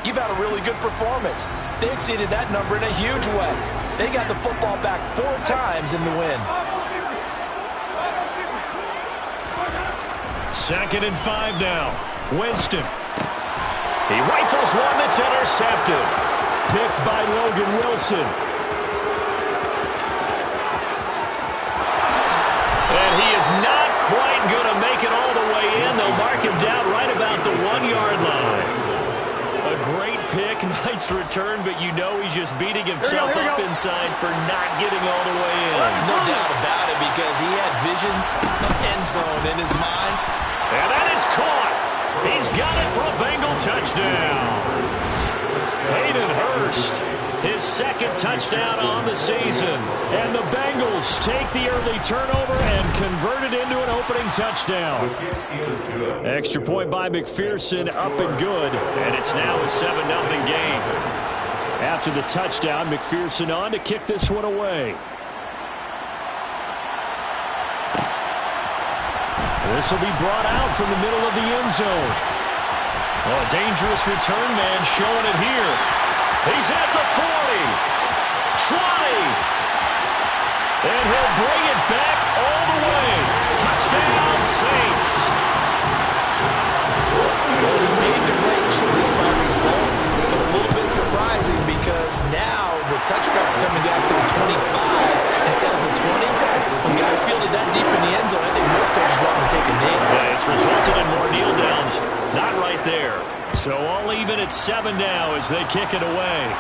you've had a really good performance. They exceeded that number in a huge way. They got the football back 4 times in the win. 2nd and 5 now. Winston. He rifles one that's intercepted. Picked by Logan Wilson. And he is not quite going to make it all the way in. They'll mark him down right about the 1-yard line. A great pick, nice return, but you know he's just beating himself up inside for not getting all the way in. No doubt about it, because he had visions of end zone in his mind. And that is caught. He's got it for a Bengal touchdown. Hayden Hurst, his 2nd touchdown on the season. And the Bengals take the early turnover and convert it into an opening touchdown. Extra point by McPherson, up and good. And it's now a 7-0 game. After the touchdown, McPherson on to kick this one away. This will be brought out from the middle of the end zone. Oh, a dangerous return man showing it here. He's at the 40, 20, and he'll bring it back all the way. Touchdown, Saints. Well, he made the right choice by result, but a little bit surprising because now with touchbacks coming out to the 25 instead of the 20, when guys fielded that deep in the end zone, I think most coaches want to take a knee. Yeah, it's resulted in more kneel downs. Not right there. So all even at 7 now as they kick it away.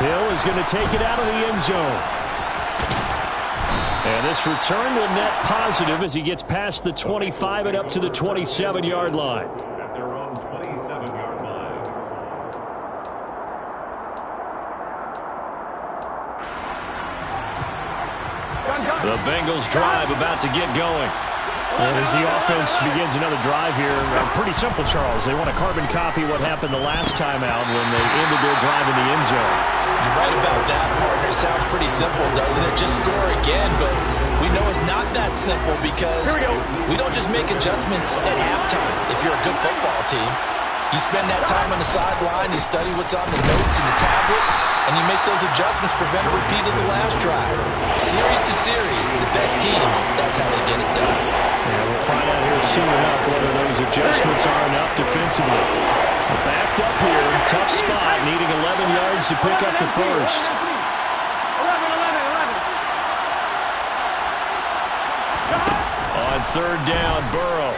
Hill is going to take it out of the end zone. And this return will net positive as he gets past the 25 and up to the 27-yard line. At their own 27-yard line. The Bengals drive about to get going. And as the offense begins another drive here, pretty simple, Charles. They want to carbon copy what happened the last time out when they ended their drive in the end zone. You're right about that, partner. It sounds pretty simple, doesn't it? Just score again, but we know it's not that simple because we don't just make adjustments at halftime if you're a good football team. You spend that time on the sideline, you study what's on the notes and the tablets, and you make those adjustments, prevent a repeat of the last drive. Series to series, the best teams, that's how they get it done. Yeah, we'll find out here soon enough whether those adjustments are enough defensively. Backed up here, tough spot, needing 11 yards to pick up the first. 11. On 3rd down, Burrow.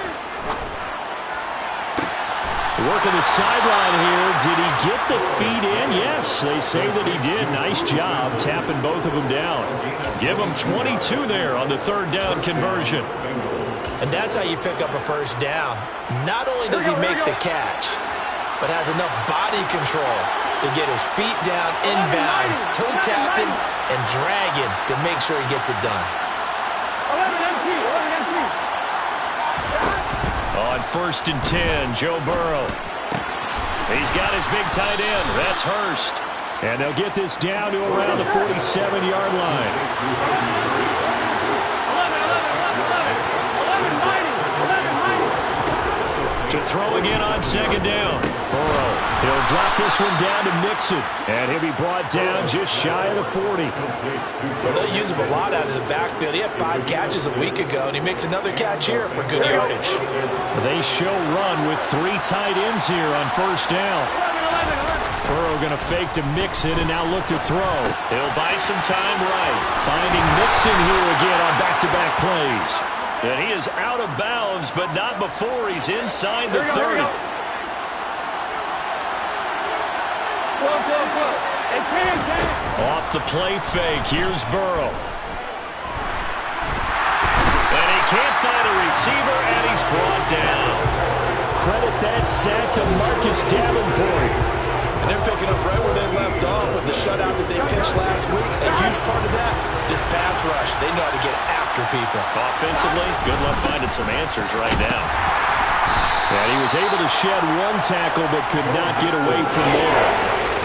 Working the sideline here. Did he get the feet in? Yes, they say that he did. Nice job tapping both of them down. Give him 22 there on the 3rd down conversion. And that's how you pick up a first down. Not only does he make the catch, but has enough body control to get his feet down inbounds, toe tapping and dragging to make sure he gets it done. 11 On 1st and 10, Joe Burrow. He's got his big tight end. That's Hurst. And they'll get this down to around the 47-yard line. To throw again on 2nd down. Burrow, he'll drop this one down to Mixon. And he'll be brought down just shy of the 40. Well, they'll use him a lot out of the backfield. He had 5 catches a week ago, and he makes another catch here for good yardage. They show run with 3 tight ends here on 1st down. Burrow going to fake to Mixon and now look to throw. He'll buy some time right. Finding Mixon here again on back-to-back plays. And he is out of bounds, but not before he's inside the 30. Off the play fake, here's Burrow. And he can't find a receiver, and he's brought down. Credit that sack to Marcus Davenport. And they're picking up right where they left off with the shutout that they pitched last week. A huge part of that, this pass rush. They know how to get after people. Offensively, good luck finding some answers right now. And he was able to shed 1 tackle but could not get away from there.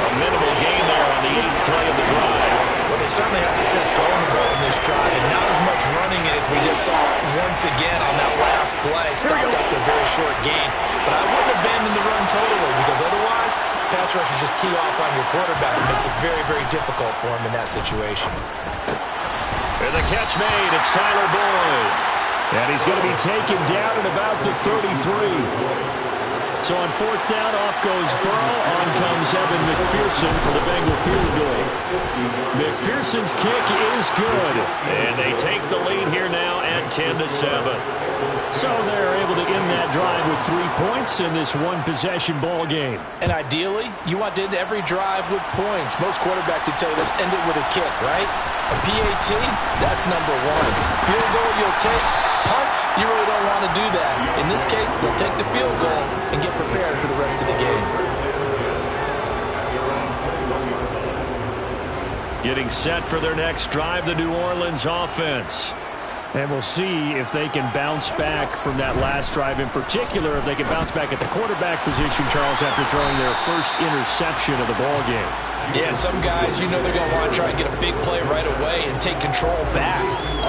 A minimal gain there on the 8th play of the drive. Well, they certainly had success throwing the ball in this drive, and not as much running it as we just saw once again on that last play. Stopped after a very short gain. But I wouldn't abandon the run totally, because otherwise, pass rushers just tee off on your quarterback. It makes it very, very difficult for him in that situation. And the catch made. It's Tyler Boyd. And he's going to be taken down at about the 33. So on fourth down, off goes Burrow. On comes Evan McPherson for the Bengal field goal. McPherson's kick is good. And they take the lead here now at 10-7. So they're able to end that drive with 3 points in this one-possession ball game. And ideally, you want to end every drive with points. Most quarterbacks would tell you, let's end it with a kick, right? A PAT, that's number one. Field goal, you'll take. Punts, you really don't want to do that. In this case, they'll take the field goal and get prepared for the rest of the game. Getting set for their next drive, the New Orleans offense. And we'll see if they can bounce back from that last drive, in particular, if they can bounce back at the quarterback position, Charles, after throwing their first interception of the ball game. Yeah, and some guys, you know they're going to want to try and get a big play right away and take control back.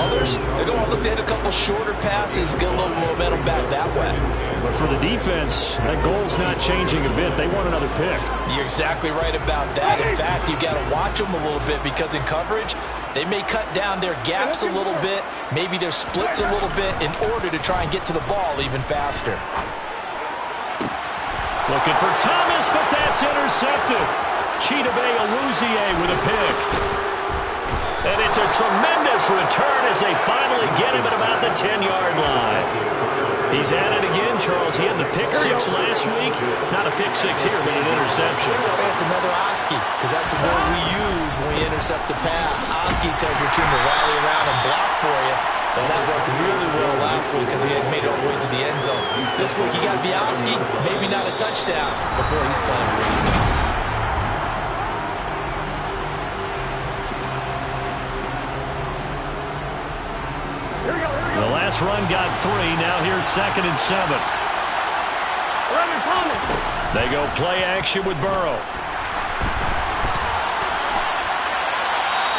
Others, they're going to look to hit a couple shorter passes, get a little momentum back that way. But for the defense, that goal's not changing a bit. They want another pick. You're exactly right about that. In fact, you've got to watch them a little bit, because in coverage, they may cut down their gaps a little bit, maybe their splits a little bit, in order to try and get to the ball even faster. Looking for Thomas, but that's intercepted. Chidobe Awuzie with a pick. And it's a tremendous return as they finally get him at about the 10-yard line. He's at it again, Charles. He had the pick six last week. Not a pick six here, but an interception. It's another Oski, because that's the word we use when we intercept the pass. Oski tells your team to rally around and block for you. And that worked really well last week, because he had made it all the way to the end zone. This week, you got to be Oski. Maybe not a touchdown, but boy, he's playing really well. The last run got 3. Now here's 2nd and 7. They go play action with Burrow.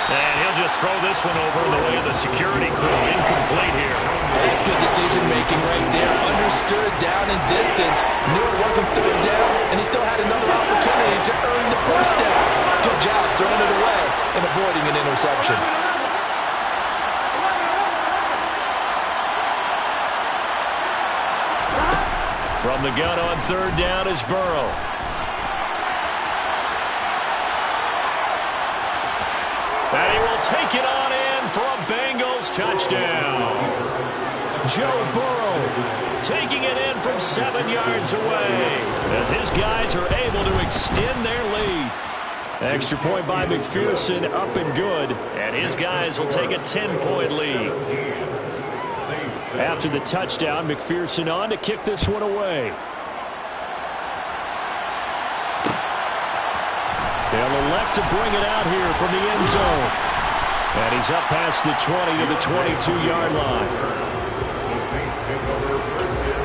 And he'll just throw this one over in the way of the security crew. Incomplete here. That's good decision-making right there. Understood down and distance. Knew it wasn't third down, and he still had another opportunity to earn the first down. Good job throwing it away and avoiding an interception. From the gun on third down is Burrow. And he will take it on in for a Bengals touchdown. Joe Burrow taking it in from 7 yards away as his guys are able to extend their lead. Extra point by McPherson, up and good. And his guys will take a 10-point lead. After the touchdown, McPherson on to kick this one away. They'll elect to bring it out here from the end zone. And he's up past the 20 to the 22-yard line. The Saints take over first and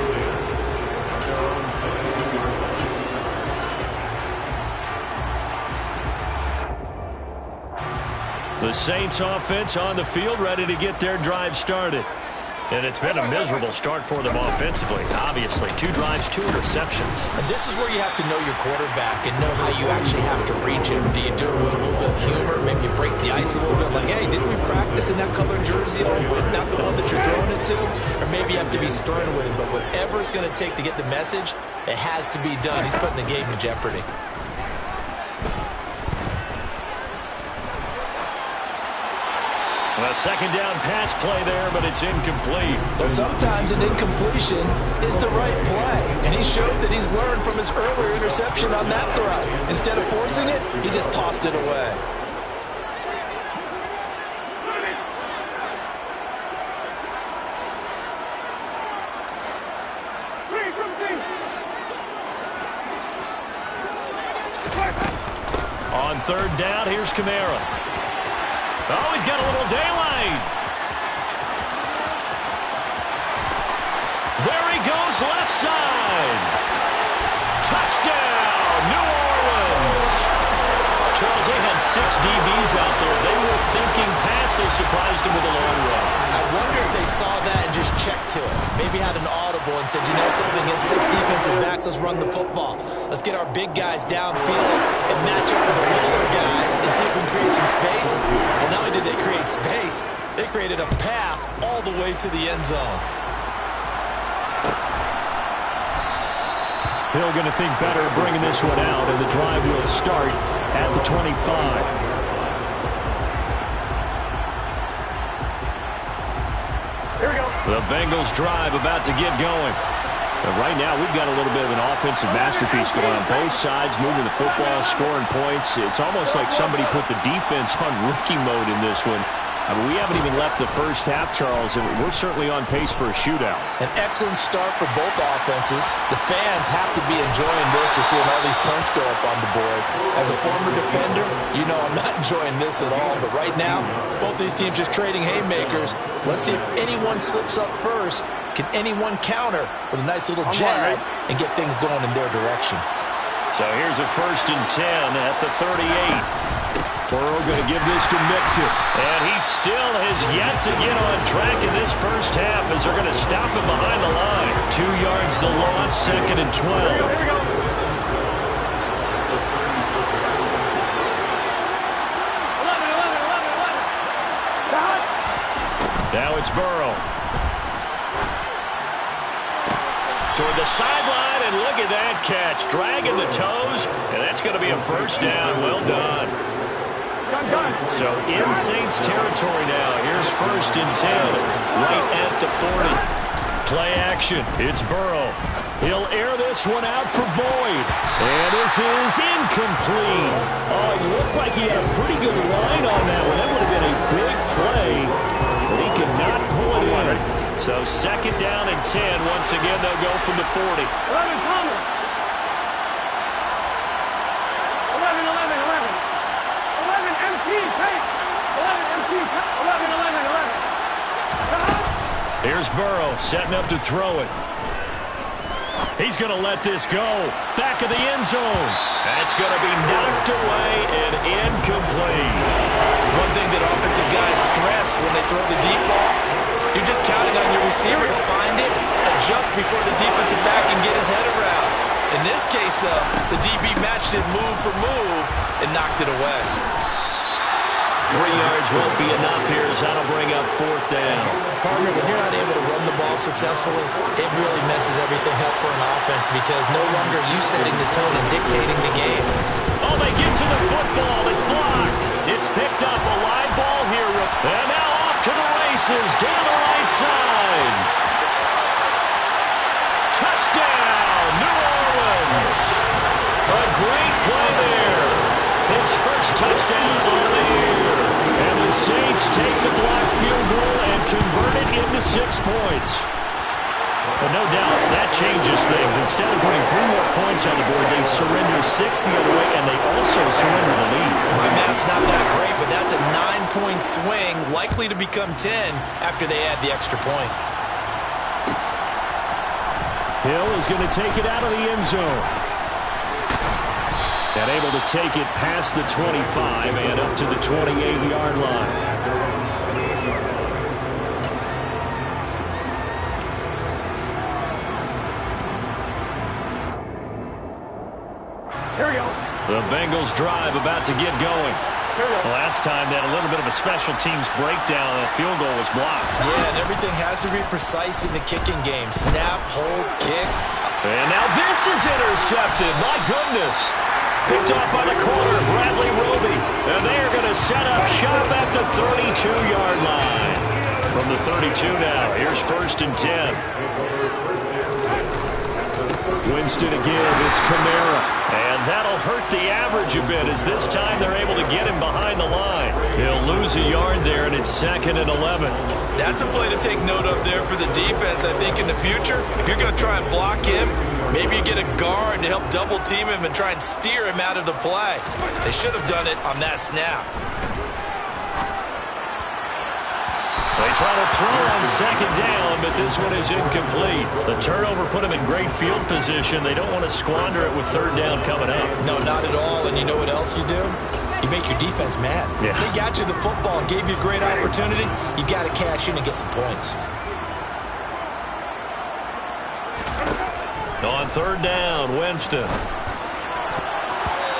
10. The Saints offense on the field, ready to get their drive started. And it's been a miserable start for them offensively. Obviously, 2 drives, 2 interceptions. And this is where you have to know your quarterback and know how you actually have to reach him. Do you do it with a little bit of humor? Maybe you break the ice a little bit, like, hey, didn't we practice in that colored jersey all week? Not the one that you're throwing it to? Or maybe you have to be stern with him. But whatever it's going to take to get the message, it has to be done. He's putting the game in jeopardy. A second down pass play there, but it's incomplete. Well, sometimes an incompletion is the right play. And he showed that he's learned from his earlier interception on that throw. Instead of forcing it, he just tossed it away. On third down, here's Kamara. Oh, he's got a little daylight. There he goes, left side. Touchdown, New Orleans. Charles, they had 6 DBs out there. They were thinking pass. They surprised him with a long run. I wonder if they saw that and just checked to it. Maybe had an audible and said, you know something, against 6 defensive backs, let's run the football. Let's get our big guys downfield and match up with the littler guys and see if we can create some space. And not only did they create space, they created a path all the way to the end zone. Hill going to think better of bringing this one out, and the drive will start at the 25. Here we go. The Bengals drive about to get going. But right now, we've got a little bit of an offensive masterpiece going on. Both sides moving the football, scoring points. It's almost like somebody put the defense on rookie mode in this one. I mean, we haven't even left the first half, Charles, and we're certainly on pace for a shootout. An excellent start for both offenses. The fans have to be enjoying this to seeing all these points go up on the board. As a former defender, you know I'm not enjoying this at all. But right now, both these teams just trading haymakers. Let's see if anyone slips up first. Can anyone counter with a nice little jab and get things going in their direction? So here's a 1st and 10 at the 38. Burrow going to give this to Mixon. And he still has yet to get on track in this first half as they're going to stop him behind the line. 2 yards the loss, 2nd and 12. Here we go. Now it's Burrow. Toward the sideline, and look at that catch. Dragging the toes, and that's going to be a 1st down. Well done. So in Saints territory now. Here's 1st and 10, right at the 40. Play action. It's Burrow. He'll air this one out for Boyd. And this is incomplete. Oh, it looked like he had a pretty good line on that one. That would have been a big play, but he could not pull it in. So 2nd down and 10. Once again, they'll go from the 40. 11. Here's Burrow setting up to throw it. He's going to let this go. Back of the end zone. That's going to be knocked away and incomplete. One thing that offensive guys stress when they throw the deep ball, you're just counting on your receiver to find it, adjust before the defensive back can get his head around. In this case, though, the DB matched it move for move and knocked it away. 3 yards won't be enough here as that'll bring up 4th down. Partner, when you're not able to run the ball successfully, it really messes everything up for an offense because no longer are you setting the tone and dictating the game. Oh, they get to the football. It's blocked. It's picked up. A live ball here. And now off to the races down the right side. Touchdown, New Orleans. A great play there. His first touchdown on the year. And the Saints take the blocked field goal and convert it into 6 points. But no doubt, that changes things. Instead of putting 3 more points on the board, they surrender 6 the other way, and they also surrender the lead. My math's not that great, but that's a 9-point swing, likely to become 10 after they add the extra point. Hill is going to take it out of the end zone. And able to take it past the 25 and up to the 28-yard line. Here we go. The Bengals drive about to get going. Last time they had a little bit of a special teams breakdown. That field goal was blocked. Yeah, and everything has to be precise in the kicking game. Snap, hold, kick. And now this is intercepted. My goodness. Picked off by the corner, Bradley Roby. And they are going to set up shop at the 32-yard line. From the 32 now, here's 1st and 10. Winston again, it's Kamara. And that'll hurt the average a bit as this time they're able to get him behind the line. He'll lose a yard there, and it's 2nd and 11. That's a play to take note of there for the defense, I think, in the future. If you're going to try and block him, maybe you get a guard to help double-team him and try and steer him out of the play. They should have done it on that snap. They try to throw on 2nd down, but this one is incomplete. The turnover put them in great field position. They don't want to squander it with 3rd down coming up. No, not at all. And you know what else you do? You make your defense mad. Yeah. They got you the football and gave you a great opportunity. You got to cash in and get some points. On third down, Winston.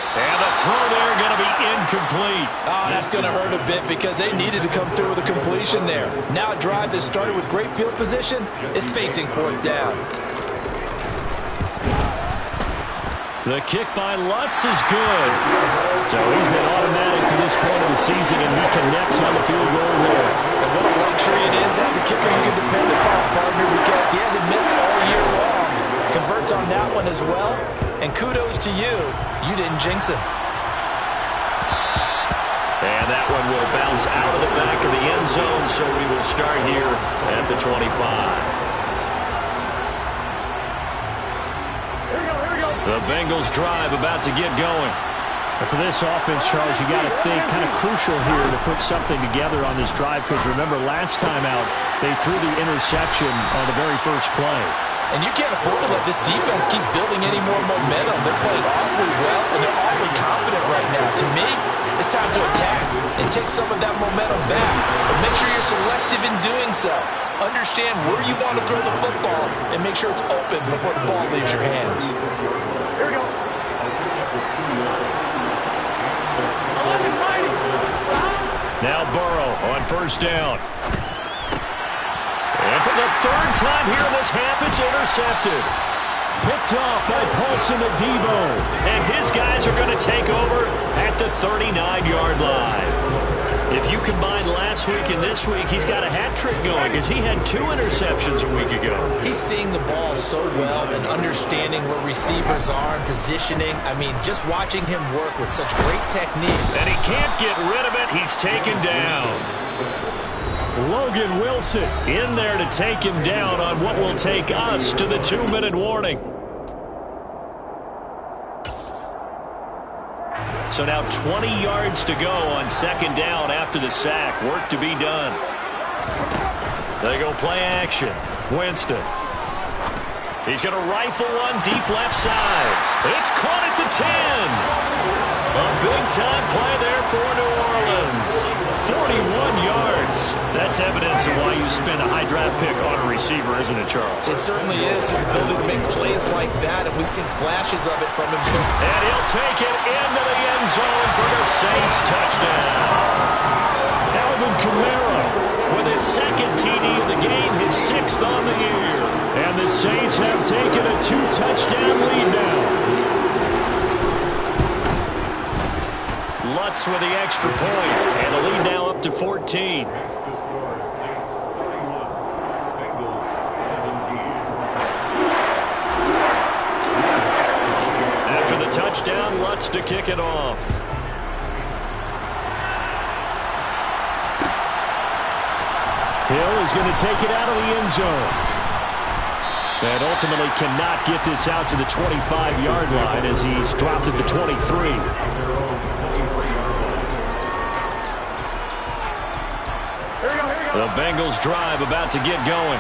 And the throw there going to be incomplete. Oh, that's going to hurt a bit because they needed to come through with a completion there. Now a drive that started with great field position is facing fourth down. The kick by Lutz is good. So he's been automatic to this point of the season, and he connects on the field goal there. And what a luxury it is to have the kicker you can depend upon, partner, because he hasn't missed all year long. Converts on that one as well. And kudos to you. You didn't jinx him. And that one will bounce out of the back of the end zone, so we will start here at the 25. The Bengals drive about to get going. And for this offense, Charles, you got to think kind of crucial here to put something together on this drive, because remember last time out they threw the interception on the very first play. And you can't afford to let this defense keep building any more momentum. They're playing awfully well, and they're awfully confident right now. To me, it's time to attack and take some of that momentum back. But make sure you're selective in doing so. Understand where you want to throw the football and make sure it's open before the ball leaves your hands. Here we go. Now Burrow on first down. And for the third time here in this half, it's intercepted. Picked off by Paulson Adebo. And his guys are going to take over at the 39-yard line. If you combine last week and this week, he's got a hat trick going because he had 2 interceptions a week ago. He's seeing the ball so well and understanding where receivers are and positioning. I mean, just watching him work with such great technique. And he can't get rid of it. He's taken down. Logan Wilson in there to take him down on what will take us to the 2-minute warning. So now 20 yards to go on second down after the sack. Work to be done. They go play action. Winston. He's going to rifle one deep left side. It's caught at the 10. A big-time play there for New Orleans. 41 yards. That's evidence of why you spend a high draft pick on a receiver, isn't it, Charles? It certainly is. His ability to make plays like that, and we've seen flashes of it from him. And he'll take it into the end zone for the Saints touchdown. Alvin Kamara with his second TD of the game, his 6th on the year. And the Saints have taken a 2-touchdown lead now. Lutz with the extra point, and the lead now up to 14. That's the score. Saints 31, Bengals 17. After the touchdown, Lutz to kick it off. Hill is going to take it out of the end zone. And ultimately cannot get this out to the 25-yard line as he's dropped at the 23. The Bengals drive about to get going.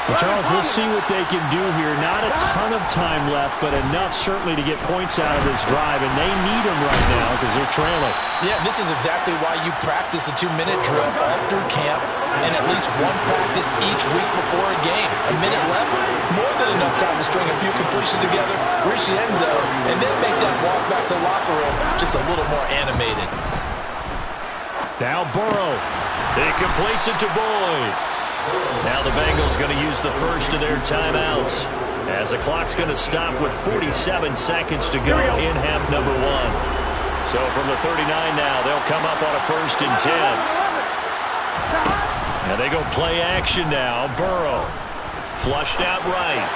Well, Charles, we'll see what they can do here. Not a ton of time left, but enough certainly to get points out of this drive, and they need them right now because they're trailing. Yeah, this is exactly why you practice a 2-minute drill all through camp and at least one practice each week before a game. A minute left, more than enough time to string a few completions together, reach the end zone, and then make that walk back to the locker room just a little more animated. Now Burrow. He completes it to Boyd. Now the Bengals going to use the first of their timeouts as the clock's going to stop with 47 seconds to go in half number 1. So from the 39 now, they'll come up on a 1st and 10. And they go play action now. Burrow flushed out right.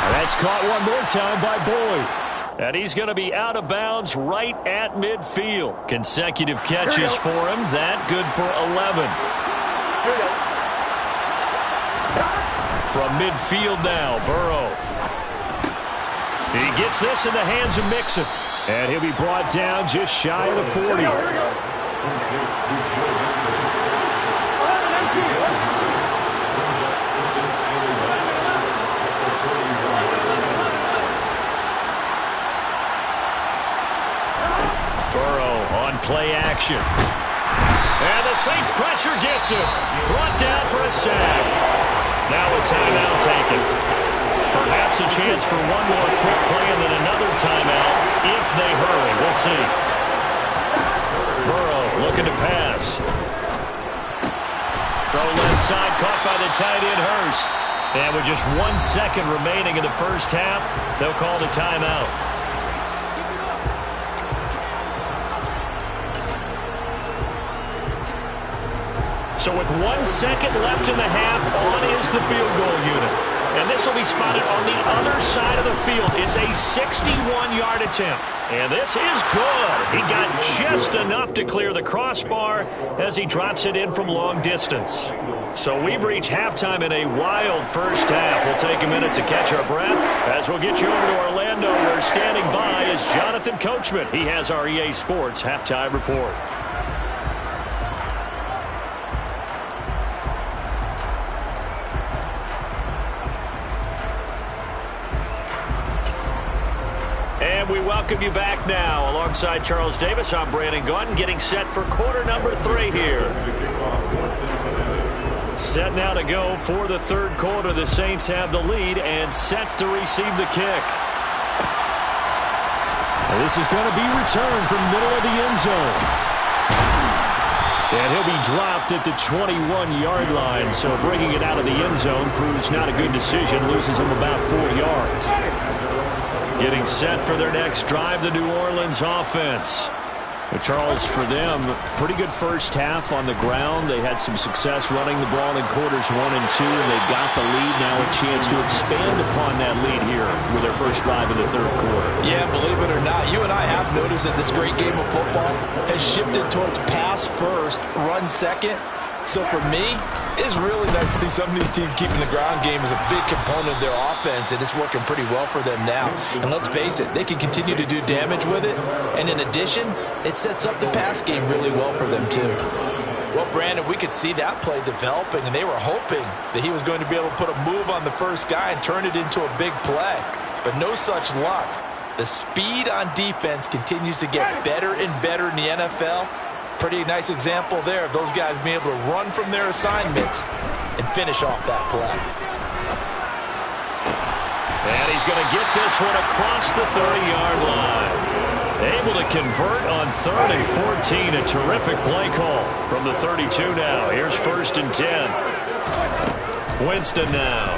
And that's caught one more time by Boyd. And he's going to be out of bounds right at midfield. Consecutive catches for him. That good for 11. From midfield now, Burrow. He gets this in the hands of Mixon. And he'll be brought down just shy of the 40. Burrow on play action. And the Saints pressure gets him. Brought down for a sack. Now a timeout taken. Perhaps a chance for one more quick play and then another timeout if they hurry. We'll see. Burrow looking to pass. Throw left side, caught by the tight end Hurst. And with just 1 second remaining in the first half, they'll call the timeout. So with 1 second left in the half, on is the field goal unit. And this will be spotted on the other side of the field. It's a 61-yard attempt. And this is good. He got just enough to clear the crossbar as he drops it in from long distance. So we've reached halftime in a wild first half. We'll take a minute to catch our breath as we'll get you over to Orlando, where standing by is Jonathan Coachman. He has our EA Sports halftime report. And we welcome you back now. Alongside Charles Davis, I'm Brandon Gaudin, getting set for quarter number 3 here. Set now to go for the third quarter. The Saints have the lead and set to receive the kick. And this is going to be returned from middle of the end zone. And he'll be dropped at the 21-yard line. So bringing it out of the end zone proves not a good decision. Loses him about 4 yards. Getting set for their next drive, the New Orleans offense. But Charles, for them, pretty good first half on the ground. They had some success running the ball in quarters 1 and 2, and they got the lead. Now a chance to expand upon that lead here with their first drive in the third quarter. Yeah, believe it or not, you and I have noticed that this great game of football has shifted towards pass first, run second. So for me, it's really nice to see some of these teams keeping the ground game as a big component of their offense, and it's working pretty well for them now. And let's face it, they can continue to do damage with it. And in addition, it sets up the pass game really well for them too. Well, Brandon, we could see that play developing, and they were hoping that he was going to be able to put a move on the first guy and turn it into a big play. But no such luck. The speed on defense continues to get better and better in the NFL. Pretty nice example there of those guys being able to run from their assignments and finish off that play. And he's going to get this one across the 30-yard line. Able to convert on 3rd and 14. A terrific play call from the 32 now. Here's 1st and 10. Winston now.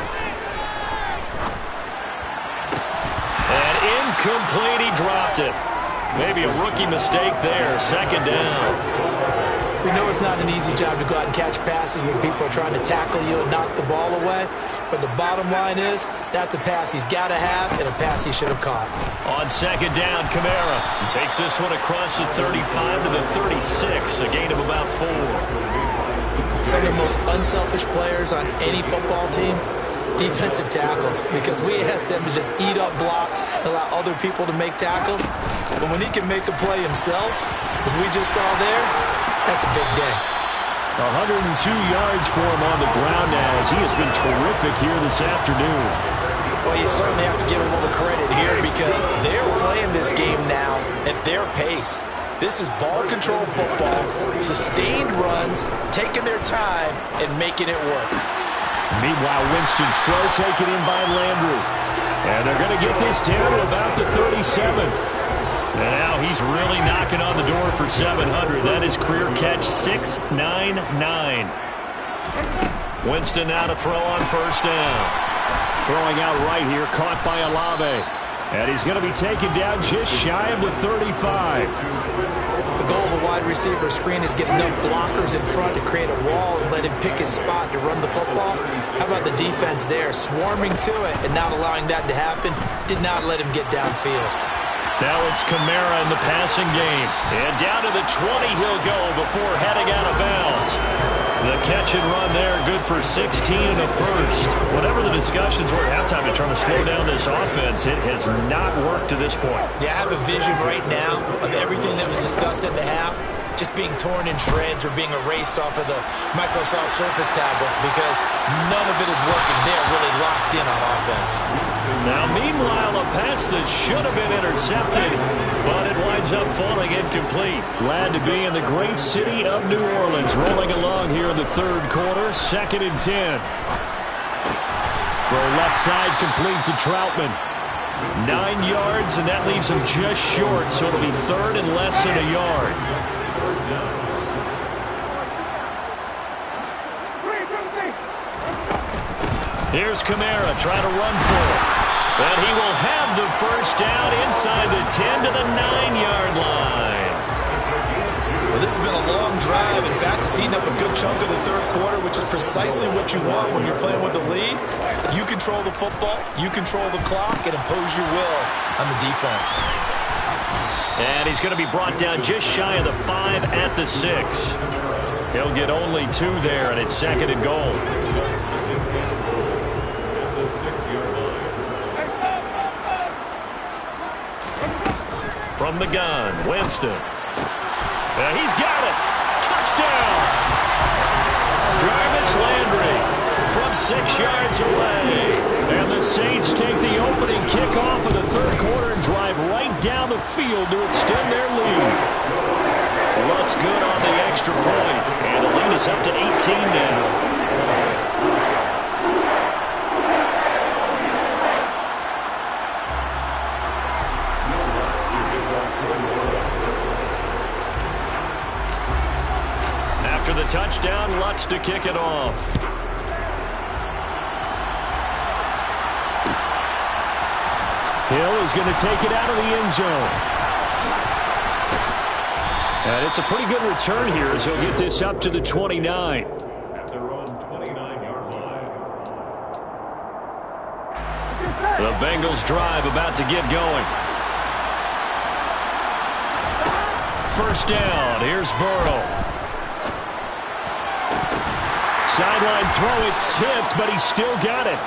And incomplete. He dropped it. Maybe a rookie mistake there. 2nd down. We know it's not an easy job to go out and catch passes when people are trying to tackle you and knock the ball away. But the bottom line is, that's a pass he's got to have and a pass he should have caught. On 2nd down, Kamara takes this one across the 35 to the 36. A gain of about 4. Some of the most unselfish players on any football team, defensive tackles, because we ask them to just eat up blocks and allow other people to make tackles. But when he can make a play himself, as we just saw there, that's a big day. 102 yards for him on the ground now, as he has been terrific here this afternoon. Well, you certainly have to give a little credit here because they're playing this game now at their pace. This is ball control football, sustained runs, taking their time and making it work. Meanwhile, Winston's throw taken in by Landry. And they're going to get this down to about the 37. And now he's really knocking on the door for 700. That is career catch 699. Winston now to throw on 1st down. Throwing out right here, caught by Olave. And he's going to be taken down just shy of the 35. The goal of a wide receiver screen is get enough blockers in front to create a wall and let him pick his spot to run the football. How about the defense there, swarming to it and not allowing that to happen? Did not let him get downfield. Now it's Kamara in the passing game. And down to the 20 he'll go before heading out of bounds. The catch and run there, good for 16 and a first. Whatever the discussions were at halftime in trying to slow down this offense, it has not worked to this point. Yeah, I have a vision right now of everything that was discussed at the half just being torn in shreds or being erased off of the Microsoft Surface tablets because none of it is working. They're really locked in on offense. Now, meanwhile, a pass that should have been intercepted, but it winds up falling incomplete. Glad to be in the great city of New Orleans, rolling along here in the third quarter, 2nd and 10. Throw left side complete to Troutman. 9 yards, and that leaves him just short, so it'll be 3rd and less than a yard. Here's Kamara trying to run for it. And he will have the first down inside the 10 to the 9-yard line. Well, this has been a long drive. In fact, it's eaten up a good chunk of the third quarter, which is precisely what you want when you're playing with the lead. You control the football, you control the clock, and impose your will on the defense. And he's going to be brought down just shy of the 5 at the 6. He'll get only 2 there, and it's 2nd and goal. From the gun, Winston. He's got it. Touchdown. Jarvis Landry from 6 yards away. And the Saints take the opening kickoff of the third quarter and drive right down the field to extend their lead. Looks good on the extra point. And the lead is up to 18 now. After the touchdown, Lutz to kick it off. Hill is going to take it out of the end zone. And it's a pretty good return here as he'll get this up to the 29. At their own 29-yard line. The Bengals drive about to get going. First down, here's Burrow. Sideline throw, it's tipped, but he's still got it.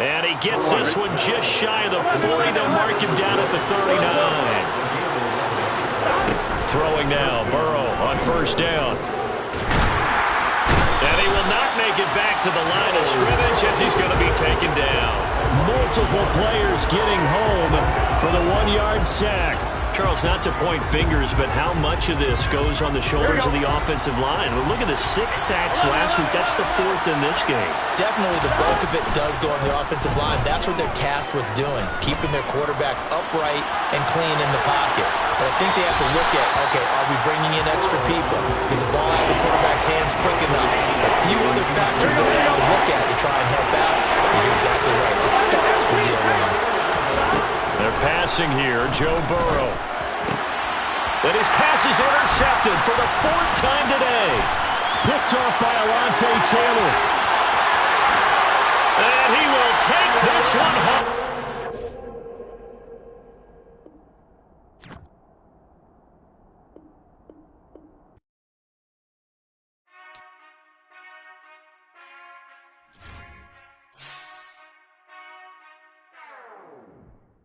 And he gets this one just shy of the 40. They'll mark him down at the 39. Throwing now, Burrow on first down. And he will not make it back to the line of scrimmage as he's going to be taken down. Multiple players getting home for the 1-yard sack. Charles, not to point fingers, but how much of this goes on the shoulders of the offensive line? Well, look at the 6 sacks last week. That's the 4th in this game. Definitely the bulk of it does go on the offensive line. That's what they're tasked with doing, keeping their quarterback upright and clean in the pocket. But I think they have to look at, okay, are we bringing in extra people? Is the ball out of the quarterback's hands quick enough? A few other factors that they have to look at to try and help out. You're exactly right. It starts with the O-line. They're passing here, Joe Burrow. And his pass is intercepted for the 4th time today. Picked off by Alontae Taylor. And he will take this one home.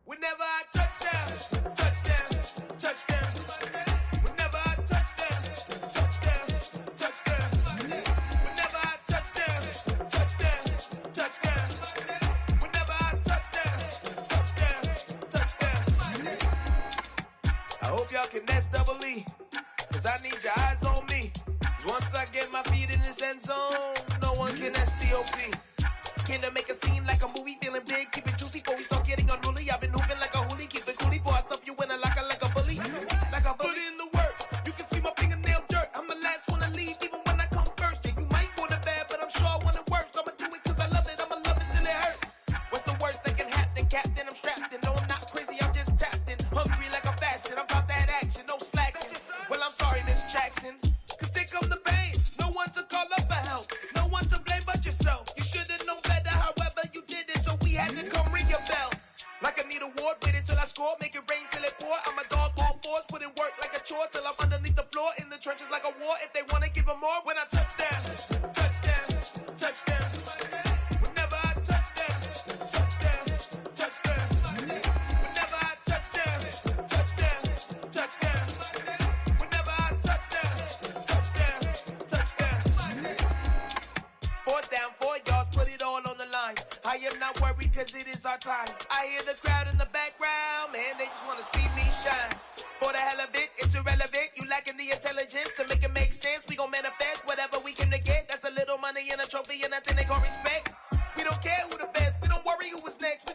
Whenever I touchdown, touchdown, touchdown. Whenever I touchdown, touchdown, touchdown. Whenever I touchdown, touchdown, touchdown. Whenever I touchdown, touchdown, touchdown. I hope y'all can S-double-E, cause I need your eyes on me. Cause once I get my feet in this end zone, no one can S-T-O-P. Came to make a scene like a movie, feeling big, keep it juicy before we start getting unruly. I've been hooping like a hoolie, keep it coolie before I stuff you in a locker like a bully. Like a bully. Put in the work, you can see my fingernail dirt. I'm the last one to leave, even when I come first. Yeah, you might want it bad, but I'm sure I want it worse. I'ma do it cause I love it, I'ma love it till it hurts. What's the worst that can happen, Captain? I'm strapped in, no I'm not crazy, I'm just tapped in. Hungry like a bastard, I'm about that action, no slacking. Well, I'm sorry, Miss Jackson, cause here come the pain. No one to call up for help, no one to blame but yourself. You should've known better, however you did it, so we had to come ring your bell. Like I need a award, wait until I score, make it rain till it pour. I'm a dog, all fours, put in work like a chore till I'm underneath the floor, in the trenches like a war. If they wanna give them more, when I touchdown, touchdown, touchdown. Whenever I touchdown, touchdown, touchdown. Whenever I touchdown, touchdown, touchdown. Whenever I touchdown, cause it is our time. I hear the crowd in the background, man, they just wanna see me shine. For the hell of it, it's irrelevant. You lacking the intelligence to make it make sense. We gon' manifest whatever we came to get. That's a little money and a trophy and nothing they gon' respect. We don't care who the best, we don't worry who was next. We